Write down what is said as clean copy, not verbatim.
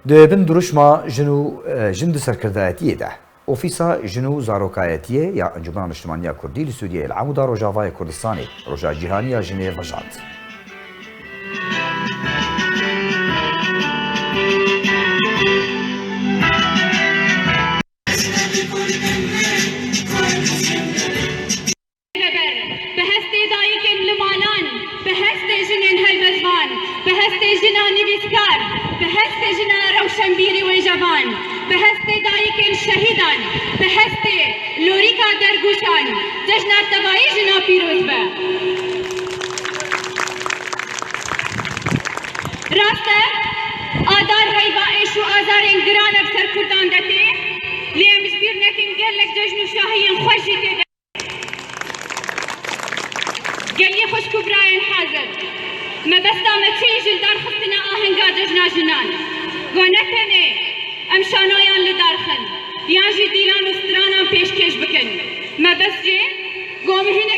دبن دروشما جنو جند سرکردایتیه ده اوفیسا جنو زاروکایتیه یا انجمن اجتماعی کردی لسوریه العمودا روجاوای کردستانی روجا جهانی ژنیو وشات شمبيري وجوان بهست دايك الشهيدان بهست لوريكا درگوشان جشن التباعي جنا پیروز به راسته آدار هيبا ايشو آزارين گران افسر کردان دته لیم سبير نکن گلک جشن شاهين خوشی تده گلی خوش کبراین حاضر ما بس دامت چه جلدان خفتنا آهنگا جشنا جنان گونتنه ام شانویان لدارخن یان جی دیلان و سترانان پیشکش بکن ما بس جه گومهینه